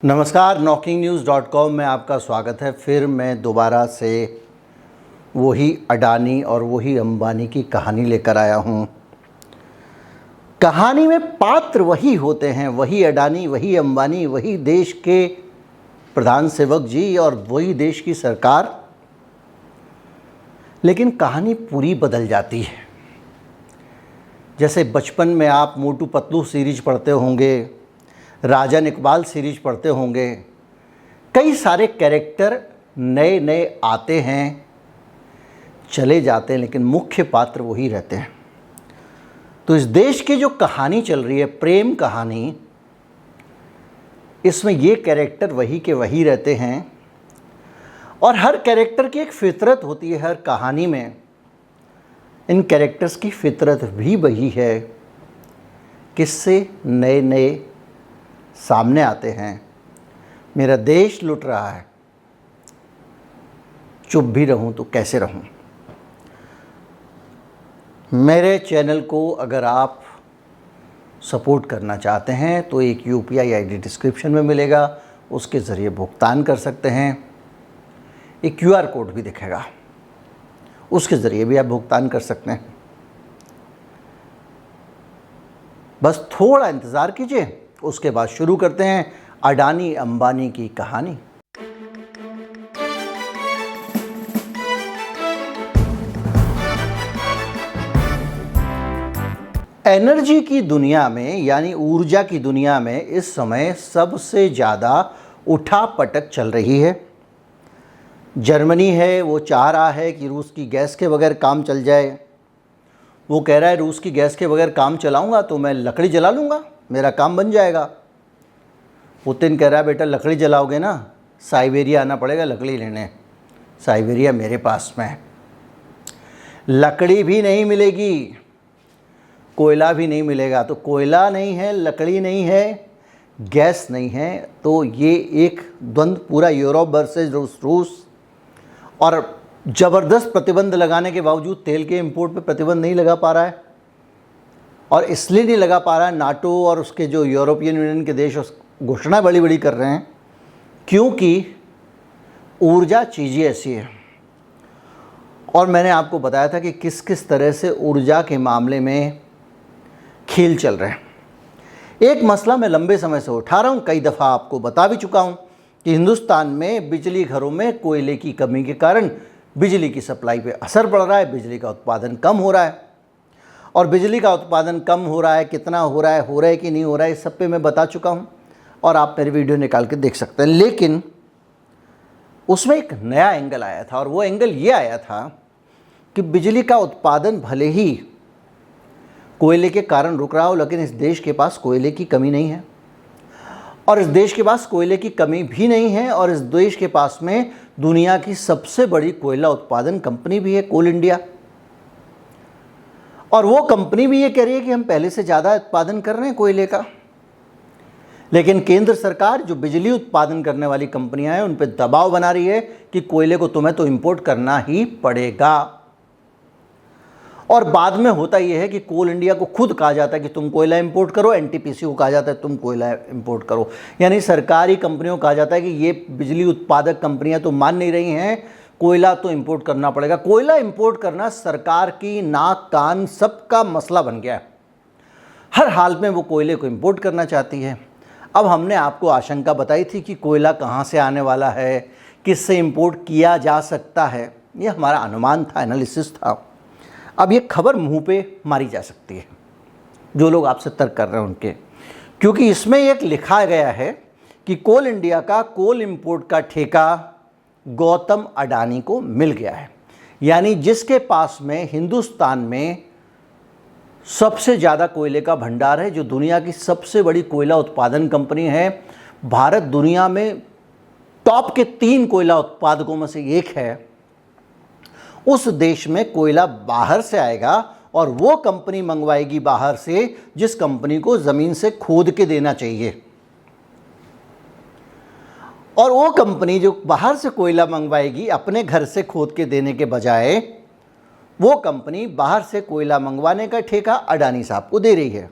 नमस्कार, knocking-news.com में आपका स्वागत है। फिर मैं दोबारा से वही अडानी और वही अंबानी की कहानी लेकर आया हूँ। कहानी में पात्र वही होते हैं, वही अडानी, वही अंबानी, वही देश के प्रधान सेवक जी और वही देश की सरकार, लेकिन कहानी पूरी बदल जाती है। जैसे बचपन में आप मोटू पतलू सीरीज पढ़ते होंगे, राजन इकबाल सीरीज पढ़ते होंगे, कई सारे कैरेक्टर नए नए आते हैं, चले जाते हैं, लेकिन मुख्य पात्र वही रहते हैं। तो इस देश की जो कहानी चल रही है, प्रेम कहानी, इसमें ये कैरेक्टर वही के वही रहते हैं और हर कैरेक्टर की एक फितरत होती है। हर कहानी में इन कैरेक्टर्स की फितरत भी वही है। किस्से नए नए सामने आते हैं। मेरा देश लुट रहा है, चुप भी रहूं तो कैसे रहूं। मेरे चैनल को अगर आप सपोर्ट करना चाहते हैं तो एक UPI ID डिस्क्रिप्शन में मिलेगा, उसके ज़रिए भुगतान कर सकते हैं। एक QR कोड भी दिखेगा, उसके ज़रिए भी आप भुगतान कर सकते हैं। बस थोड़ा इंतज़ार कीजिए, उसके बाद शुरू करते हैं अडानी अंबानी की कहानी। एनर्जी की दुनिया में, यानी ऊर्जा की दुनिया में इस समय सबसे ज़्यादा उठापटक चल रही है। जर्मनी है, वो चाह रहा है कि रूस की गैस के बगैर काम चल जाए। वो कह रहा है रूस की गैस के बगैर काम चलाऊंगा तो मैं लकड़ी जला लूँगा, मेरा काम बन जाएगा। पुतिन कह रहा है बेटा लकड़ी जलाओगे ना, साइबेरिया आना पड़ेगा लकड़ी लेने। साइबेरिया मेरे पास में है। लकड़ी भी नहीं मिलेगी, कोयला भी नहीं मिलेगा। तो कोयला नहीं है, लकड़ी नहीं है, गैस नहीं है, तो ये एक द्वंद्व पूरा यूरोप वर्सेस रूस। और ज़बरदस्त प्रतिबंध लगाने के बावजूद तेल के इंपोर्ट पे प्रतिबंध नहीं लगा पा रहा है। और इसलिए नहीं लगा पा रहा है, नाटो और उसके जो यूरोपियन यूनियन के देश उस घोषणा बड़ी बड़ी कर रहे हैं, क्योंकि ऊर्जा चीज़ ऐसी है। और मैंने आपको बताया था कि किस किस तरह से ऊर्जा के मामले में खेल चल रहे हैं। एक मसला मैं लंबे समय से उठा रहा हूँ, कई दफ़ा आपको बता भी चुका हूँ कि हिंदुस्तान में बिजली घरों में कोयले की कमी के कारण बिजली की सप्लाई पे असर पड़ रहा है, बिजली का उत्पादन कम हो रहा है। और बिजली का उत्पादन कम हो रहा है, कितना हो रहा है कि नहीं हो रहा है, इस सब पे मैं बता चुका हूँ और आप मेरी वीडियो निकाल के देख सकते हैं। लेकिन उसमें एक नया एंगल आया था और वो एंगल ये आया था कि बिजली का उत्पादन भले ही कोयले के कारण रुक रहा हो, लेकिन इस देश के पास कोयले की कमी नहीं है। और इस देश के पास कोयले की कमी भी नहीं है और इस देश के पास में दुनिया की सबसे बड़ी कोयला उत्पादन कंपनी भी है, कोल इंडिया। और वो कंपनी भी ये कह रही है कि हम पहले से ज़्यादा उत्पादन कर रहे हैं कोयले का। लेकिन केंद्र सरकार जो बिजली उत्पादन करने वाली कंपनियां हैं उन पर दबाव बना रही है कि कोयले को तुम्हें तो इंपोर्ट करना ही पड़ेगा। और बाद में होता यह है कि कोल इंडिया को खुद कहा जाता है कि तुम कोयला इंपोर्ट करो, NTPC को कहा जाता है तुम कोयला इंपोर्ट करो। यानी सरकारी कंपनियों को कहा जाता है कि ये बिजली उत्पादक कंपनियां तो मान नहीं रही हैं, कोयला तो इंपोर्ट करना पड़ेगा। कोयला इंपोर्ट करना सरकार की नाक कान सबका मसला बन गया है। हर हाल में वो कोयले को इंपोर्ट करना चाहती है। अब हमने आपको आशंका बताई थी कि कोयला कहाँ से आने वाला है, किससे इंपोर्ट किया जा सकता है, ये हमारा अनुमान था, एनालिसिस था। अब ये खबर मुंह पे मारी जा सकती है जो लोग आपसे तर्क कर रहे हैं उनके, क्योंकि इसमें एक लिखा गया है कि कोल इंडिया का कोल इंपोर्ट का ठेका गौतम अडानी को मिल गया है। यानी जिसके पास में हिंदुस्तान में सबसे ज़्यादा कोयले का भंडार है, जो दुनिया की सबसे बड़ी कोयला उत्पादन कंपनी है। भारत दुनिया में टॉप के 3 कोयला उत्पादकों में से एक है। उस देश में कोयला बाहर से आएगा और वो कंपनी मंगवाएगी बाहर से जिस कंपनी को ज़मीन से खोद के देना चाहिए। और वो कंपनी जो बाहर से कोयला मंगवाएगी अपने घर से खोद के देने के बजाय, वो कंपनी बाहर से कोयला मंगवाने का ठेका अडानी साहब को दे रही है।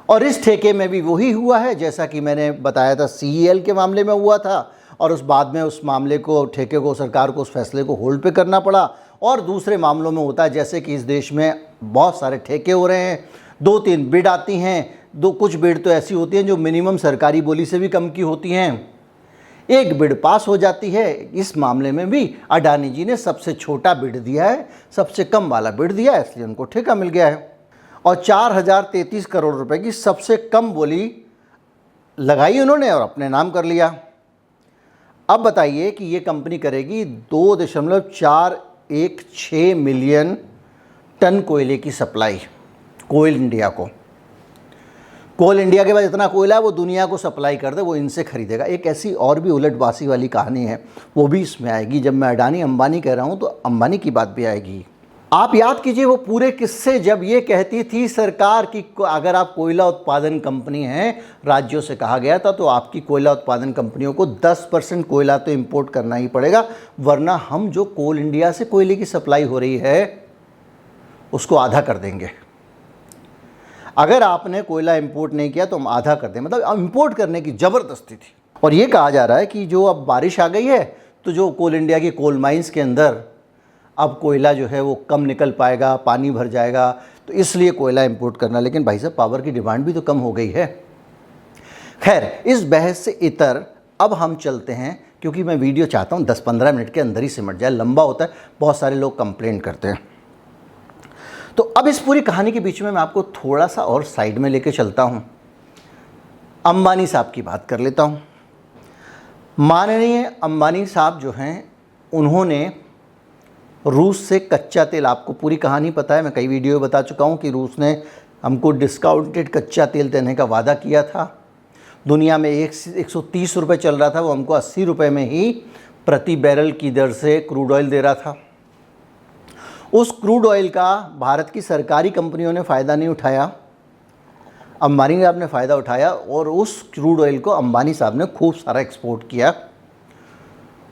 और इस ठेके में भी वही हुआ है जैसा कि मैंने बताया था CEL के मामले में हुआ था, और उस बाद में उस मामले को, ठेके को, सरकार को उस फैसले को होल्ड पे करना पड़ा। और दूसरे मामलों में होता है जैसे कि इस देश में बहुत सारे ठेके हो रहे हैं, 2-3 बिड आती हैं, कुछ बिड तो ऐसी होती हैं जो मिनिमम सरकारी बोली से भी कम की होती हैं, एक बिड पास हो जाती है। इस मामले में भी अडानी जी ने सबसे छोटा बिड दिया है, सबसे कम वाला बिड दिया है, इसलिए उनको ठेका मिल गया है और 4033 करोड़ रुपए की सबसे कम बोली लगाई उन्होंने और अपने नाम कर लिया। अब बताइए कि ये कंपनी करेगी 2.416 मिलियन टन कोयले की सप्लाई कोल इंडिया को। कोल इंडिया के बाद इतना कोयला है वो दुनिया को सप्लाई कर दे, वो इनसे खरीदेगा। एक ऐसी और भी उलटबासी वाली कहानी है, वो भी इसमें आएगी। जब मैं अडानी अंबानी कह रहा हूँ तो अंबानी की बात भी आएगी। आप याद कीजिए वो पूरे किस्से जब ये कहती थी सरकार की अगर आप कोयला उत्पादन कंपनी हैं, राज्यों से कहा गया था तो आपकी कोयला उत्पादन कंपनियों को 10% कोयला तो इंपोर्ट करना ही पड़ेगा, वरना हम जो कोल इंडिया से कोयले की सप्लाई हो रही है उसको आधा कर देंगे। अगर आपने कोयला इंपोर्ट नहीं किया तो हम आधा कर दें, मतलब इंपोर्ट करने की ज़बरदस्ती थी। और ये कहा जा रहा है कि जो अब बारिश आ गई है तो जो कोल इंडिया की कोल माइंस के अंदर अब कोयला जो है वो कम निकल पाएगा, पानी भर जाएगा, तो इसलिए कोयला इंपोर्ट करना। लेकिन भाई साहब पावर की डिमांड भी तो कम हो गई है। खैर, इस बहस से इतर अब हम चलते हैं, क्योंकि मैं वीडियो चाहता हूँ 10-15 मिनट के अंदर ही सिमट जाए, लंबा होता है, बहुत सारे लोग कंप्लेंट करते हैं। तो अब इस पूरी कहानी के बीच में मैं आपको थोड़ा सा और साइड में लेके चलता हूँ, अंबानी साहब की बात कर लेता हूँ। माननीय अंबानी साहब जो हैं उन्होंने रूस से कच्चा तेल, आपको पूरी कहानी पता है, मैं कई वीडियो में बता चुका हूँ कि रूस ने हमको डिस्काउंटेड कच्चा तेल देने का वादा किया था। दुनिया में 130 रुपये चल रहा था, वो हमको 80 रुपये में ही प्रति बैरल की दर से क्रूड ऑयल दे रहा था। उस क्रूड ऑयल का भारत की सरकारी कंपनियों ने फ़ायदा नहीं उठाया, अंबानी साहब ने फ़ायदा उठाया और उस क्रूड ऑयल को अंबानी साहब ने खूब सारा एक्सपोर्ट किया।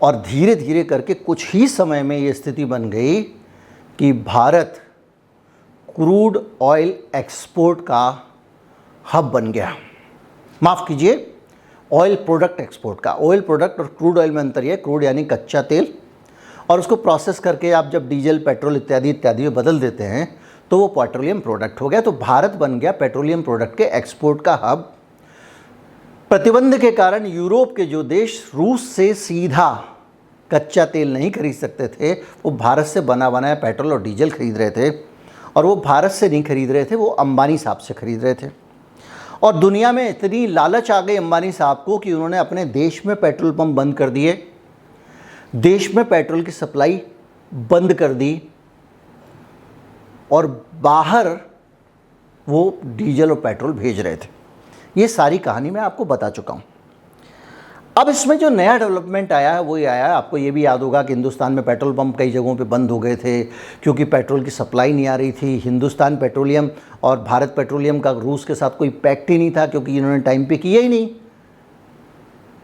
और धीरे धीरे करके कुछ ही समय में ये स्थिति बन गई कि भारत क्रूड ऑयल एक्सपोर्ट का हब बन गया। माफ़ कीजिए, ऑयल प्रोडक्ट एक्सपोर्ट का। ऑयल प्रोडक्ट और क्रूड ऑयल में अंतर ये, क्रूड यानी कच्चा तेल, और उसको प्रोसेस करके आप जब डीजल, पेट्रोल इत्यादि में बदल देते हैं तो वो पेट्रोलियम प्रोडक्ट हो गया। तो भारत बन गया पेट्रोलियम प्रोडक्ट के एक्सपोर्ट का हब। प्रतिबंध के कारण यूरोप के जो देश रूस से सीधा कच्चा तेल नहीं खरीद सकते थे, वो भारत से बना बनाया पेट्रोल और डीजल खरीद रहे थे। और वो भारत से नहीं खरीद रहे थे, वो अंबानी साहब से खरीद रहे थे। और दुनिया में इतनी लालच आ गई अंबानी साहब को कि उन्होंने अपने देश में पेट्रोल पंप बंद कर दिए, देश में पेट्रोल की सप्लाई बंद कर दी और बाहर वो डीजल और पेट्रोल भेज रहे थे। ये सारी कहानी मैं आपको बता चुका हूँ। अब इसमें जो नया डेवलपमेंट आया है वो ये आया है, आपको ये भी याद होगा कि हिंदुस्तान में पेट्रोल पंप कई जगहों पे बंद हो गए थे क्योंकि पेट्रोल की सप्लाई नहीं आ रही थी। हिंदुस्तान पेट्रोलियम और भारत पेट्रोलियम का रूस के साथ कोई पैक्ट ही नहीं था क्योंकि इन्होंने टाइम पे किया ही नहीं।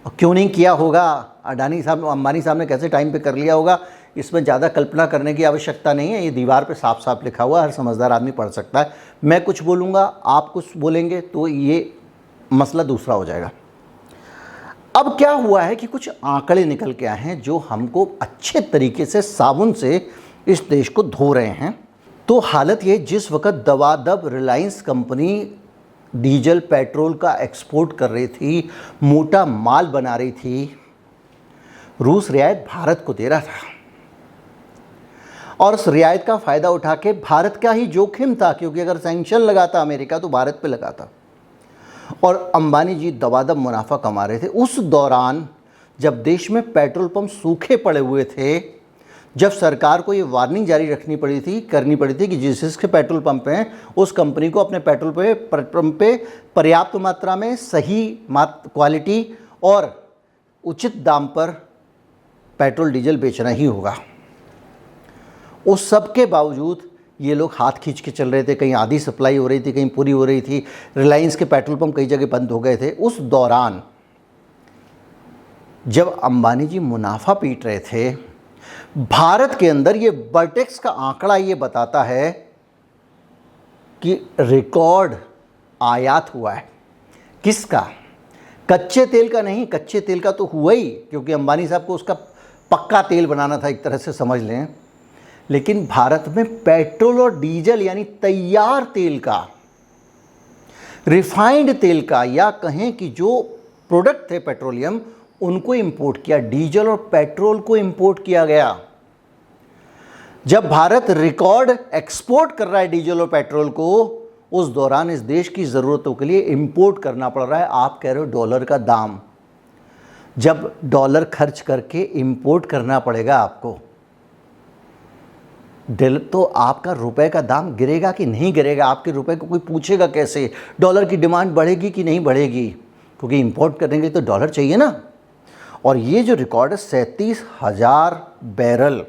और क्यों नहीं किया होगा, अडानी साहब, अंबानी साहब ने कैसे टाइम पे कर लिया होगा, इसमें ज़्यादा कल्पना करने की आवश्यकता नहीं है। ये दीवार पे साफ साफ लिखा हुआ है, हर समझदार आदमी पढ़ सकता है। मैं कुछ बोलूँगा, आप कुछ बोलेंगे तो ये मसला दूसरा हो जाएगा। अब क्या हुआ है कि कुछ आंकड़े निकल के आए हैं जो हमको अच्छे तरीके से साबुन से इस देश को धो रहे हैं। तो हालत ये, जिस वक्त दवादब रिलायंस कंपनी डीजल पेट्रोल का एक्सपोर्ट कर रही थी, मोटा माल बना रही थी, रूस रियायत भारत को दे रहा था और उस रियायत का फ़ायदा उठा के भारत का ही जोखिम था क्योंकि अगर सैंक्शन लगाता अमेरिका तो भारत पे लगाता और अंबानी जी दबादब मुनाफा कमा रहे थे। उस दौरान जब देश में पेट्रोल पंप सूखे पड़े हुए थे, जब सरकार को ये वार्निंग जारी करनी पड़ी थी कि जिसके पेट्रोल पंप हैं उस कंपनी को अपने पेट्रोल पंप पे पर्याप्त मात्रा में सही क्वालिटी और उचित दाम पर पेट्रोल डीजल बेचना ही होगा। उस सब के बावजूद ये लोग हाथ खींच के चल रहे थे, कहीं आधी सप्लाई हो रही थी, कहीं पूरी हो रही थी। रिलायंस के पेट्रोल पंप कई जगह बंद हो गए थे। उस दौरान जब अंबानी जी मुनाफा पीट रहे थे, भारत के अंदर ये वर्टेक्स का आंकड़ा ये बताता है कि रिकॉर्ड आयात हुआ है। किसका? कच्चे तेल का नहीं, कच्चे तेल का तो हुआ ही, क्योंकि अंबानी साहब को उसका पक्का तेल बनाना था, एक तरह से समझ लें। लेकिन भारत में पेट्रोल और डीजल यानी तैयार तेल का, रिफाइंड तेल का, या कहें कि जो प्रोडक्ट थे पेट्रोलियम, उनको इंपोर्ट किया। डीजल और पेट्रोल को इंपोर्ट किया गया। जब भारत रिकॉर्ड एक्सपोर्ट कर रहा है डीजल और पेट्रोल को, उस दौरान इस देश की ज़रूरतों के लिए इंपोर्ट करना पड़ रहा है। आप कह रहे हो डॉलर का दाम, जब डॉलर खर्च करके इंपोर्ट करना पड़ेगा आपको, तो आपका रुपए का दाम गिरेगा कि नहीं गिरेगा? आपके रुपए को कोई पूछेगा कैसे? डॉलर की डिमांड बढ़ेगी कि नहीं बढ़ेगी? क्योंकि इंपोर्ट करने के लिए तो डॉलर चाहिए ना। और ये जो रिकॉर्ड है 37,000 बैरल,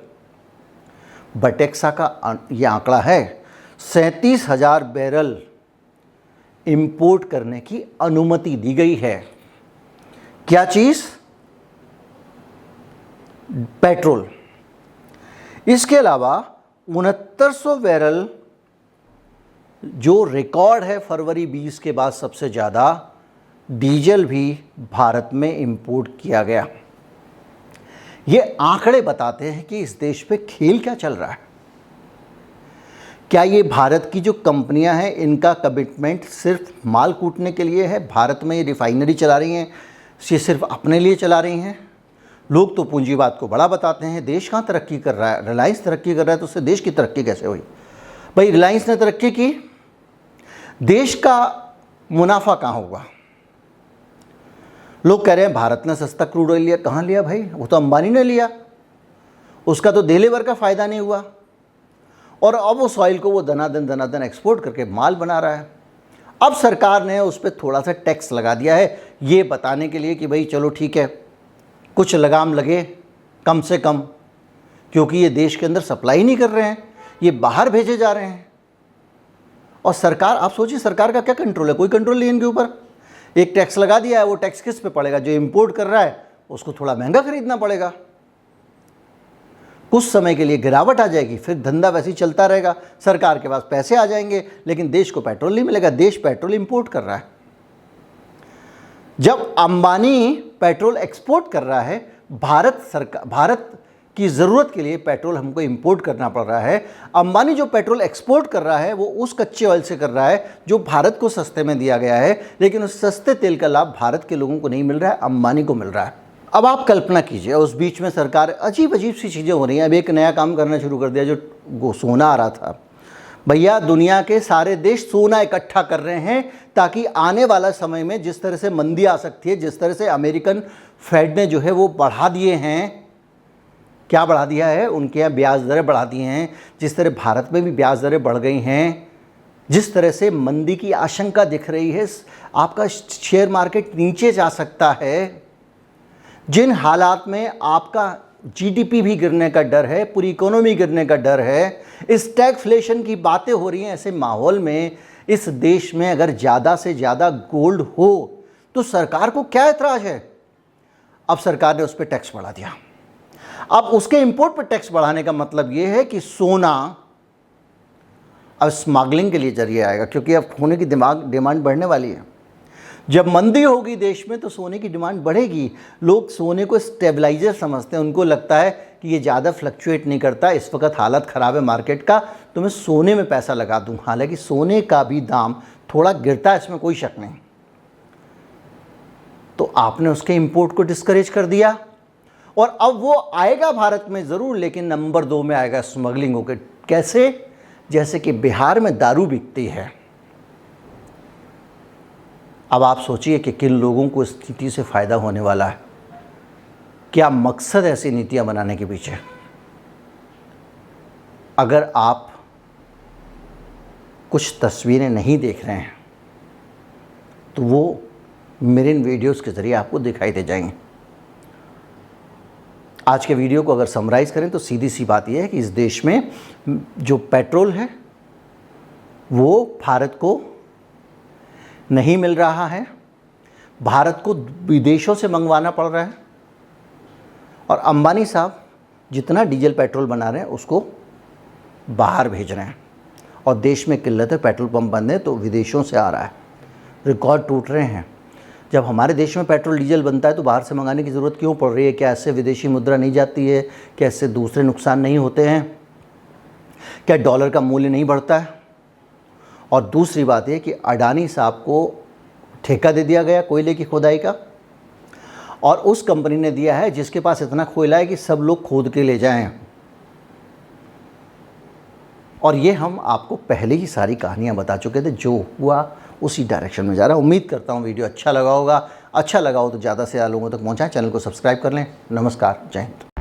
बटेक्सा का ये आंकड़ा है, 37,000 बैरल इंपोर्ट करने की अनुमति दी गई है। क्या चीज़? पेट्रोल। इसके अलावा 6900 बैरल जो रिकॉर्ड है फरवरी 20 के बाद सबसे ज़्यादा, डीजल भी भारत में इंपोर्ट किया गया। ये आंकड़े बताते हैं कि इस देश पे खेल क्या चल रहा है। क्या ये भारत की जो कंपनियां हैं, इनका कमिटमेंट सिर्फ माल कूटने के लिए है? भारत में ये रिफाइनरी चला रही हैं, ये सिर्फ अपने लिए चला रही हैं? लोग तो पूंजीवाद को बड़ा बताते हैं। देश कहाँ तरक्की कर रहा है? रिलायंस तरक्की कर रहा है, तो उससे देश की तरक्की कैसे हुई? भाई रिलायंस ने तरक्की की, देश का मुनाफा कहाँ हुआ? लोग कह रहे हैं भारत ने सस्ता क्रूड ऑयल लिया। कहाँ लिया भाई? वो तो अंबानी ने लिया, उसका तो देलेवर का फ़ायदा नहीं हुआ। और अब उस ऑयल को वो दनादन एक्सपोर्ट करके माल बना रहा है। अब सरकार ने उस पर थोड़ा सा टैक्स लगा दिया है, ये बताने के लिए कि भाई चलो ठीक है, कुछ लगाम लगे कम से कम, क्योंकि ये देश के अंदर सप्लाई नहीं कर रहे हैं, ये बाहर भेजे जा रहे हैं। और सरकार, आप सोचिए सरकार का क्या कंट्रोल है? कोई कंट्रोल नहीं इनके ऊपर। एक टैक्स लगा दिया है, वो टैक्स किस पे पड़ेगा? जो इंपोर्ट कर रहा है उसको थोड़ा महंगा खरीदना पड़ेगा। कुछ समय के लिए गिरावट आ जाएगी, फिर धंधा वैसे ही चलता रहेगा, सरकार के पास पैसे आ जाएंगे, लेकिन देश को पेट्रोल नहीं मिलेगा। देश पेट्रोल इंपोर्ट कर रहा है। जब अंबानी पेट्रोल एक्सपोर्ट कर रहा है, भारत की ज़रूरत के लिए पेट्रोल हमको इंपोर्ट करना पड़ रहा है। अंबानी जो पेट्रोल एक्सपोर्ट कर रहा है वो उस कच्चे ऑयल से कर रहा है जो भारत को सस्ते में दिया गया है, लेकिन उस सस्ते तेल का लाभ भारत के लोगों को नहीं मिल रहा है, अंबानी को मिल रहा है। अब आप कल्पना कीजिए, उस बीच में सरकार, अजीब सी चीज़ें हो रही हैं। अब एक नया काम करना शुरू कर दिया, जो सोना आ रहा था। भैया दुनिया के सारे देश सोना इकट्ठा कर रहे हैं ताकि आने वाला समय में जिस तरह से मंदी आ सकती है, जिस तरह से अमेरिकन फेड ने जो है वो बढ़ा दिए हैं, क्या बढ़ा दिया है, उनके यहाँ ब्याज दरें बढ़ा दी हैं, जिस तरह भारत में भी ब्याज दरें बढ़ गई हैं, जिस तरह से मंदी की आशंका दिख रही है, आपका शेयर मार्केट नीचे जा सकता है, जिन हालात में आपका जीडीपी भी गिरने का डर है, पूरी इकोनॉमी गिरने का डर है, स्टैगफ्लेशन की बातें हो रही हैं, ऐसे माहौल में इस देश में अगर ज़्यादा से ज़्यादा गोल्ड हो तो सरकार को क्या एतराज़ है? अब सरकार ने उस पर टैक्स बढ़ा दिया। अब उसके इंपोर्ट पर टैक्स बढ़ाने का मतलब ये है कि सोना अब स्मगलिंग के लिए जरिए आएगा, क्योंकि अब सोने की डिमांड बढ़ने वाली है। जब मंदी होगी देश में तो सोने की डिमांड बढ़ेगी। लोग सोने को स्टेबलाइजर समझते हैं, उनको लगता है कि ये ज़्यादा फ्लक्चुएट नहीं करता, इस वक्त हालत ख़राब है मार्केट का, तो मैं सोने में पैसा लगा दूं। हालांकि सोने का भी दाम थोड़ा गिरता है, इसमें कोई शक नहीं। तो आपने उसके इंपोर्ट को डिस्करेज कर दिया, और अब वो आएगा भारत में ज़रूर, लेकिन नंबर 2 में आएगा स्मगलिंग होकर। कैसे? जैसे कि बिहार में दारू बिकती है। अब आप सोचिए कि किन लोगों को इस नीति से फ़ायदा होने वाला है। क्या मकसद ऐसी नीतियां बनाने के पीछे? अगर आप कुछ तस्वीरें नहीं देख रहे हैं तो वो मेरे इन वीडियोस के ज़रिए आपको दिखाई दे जाएंगे। आज के वीडियो को अगर समराइज़ करें तो सीधी सी बात यह है कि इस देश में जो पेट्रोल है वो भारत को नहीं मिल रहा है, भारत को विदेशों से मंगवाना पड़ रहा है, और अंबानी साहब जितना डीजल पेट्रोल बना रहे हैं उसको बाहर भेज रहे हैं, और देश में किल्लत है, पेट्रोल पंप बंद है तो विदेशों से आ रहा है। रिकॉर्ड टूट रहे हैं। जब हमारे देश में पेट्रोल डीजल बनता है तो बाहर से मंगाने की ज़रूरत क्यों पड़ रही है? क्या इससे विदेशी मुद्रा नहीं जाती है? क्या इससे दूसरे नुकसान नहीं होते हैं? क्या डॉलर का मूल्य नहीं बढ़ता है? और दूसरी बात यह कि अडानी साहब को ठेका दे दिया गया कोयले की खुदाई का, और उस कंपनी ने दिया है जिसके पास इतना कोयला है कि सब लोग खोद के ले जाएं। और ये हम आपको पहले ही सारी कहानियाँ बता चुके थे, जो हुआ उसी डायरेक्शन में जा रहा है। उम्मीद करता हूँ वीडियो अच्छा लगा होगा। अच्छा लगा हो तो ज़्यादा से ज़्यादा लोगों तक पहुँचाएं। चैनल को सब्सक्राइब कर लें। नमस्कार, जय हिंद।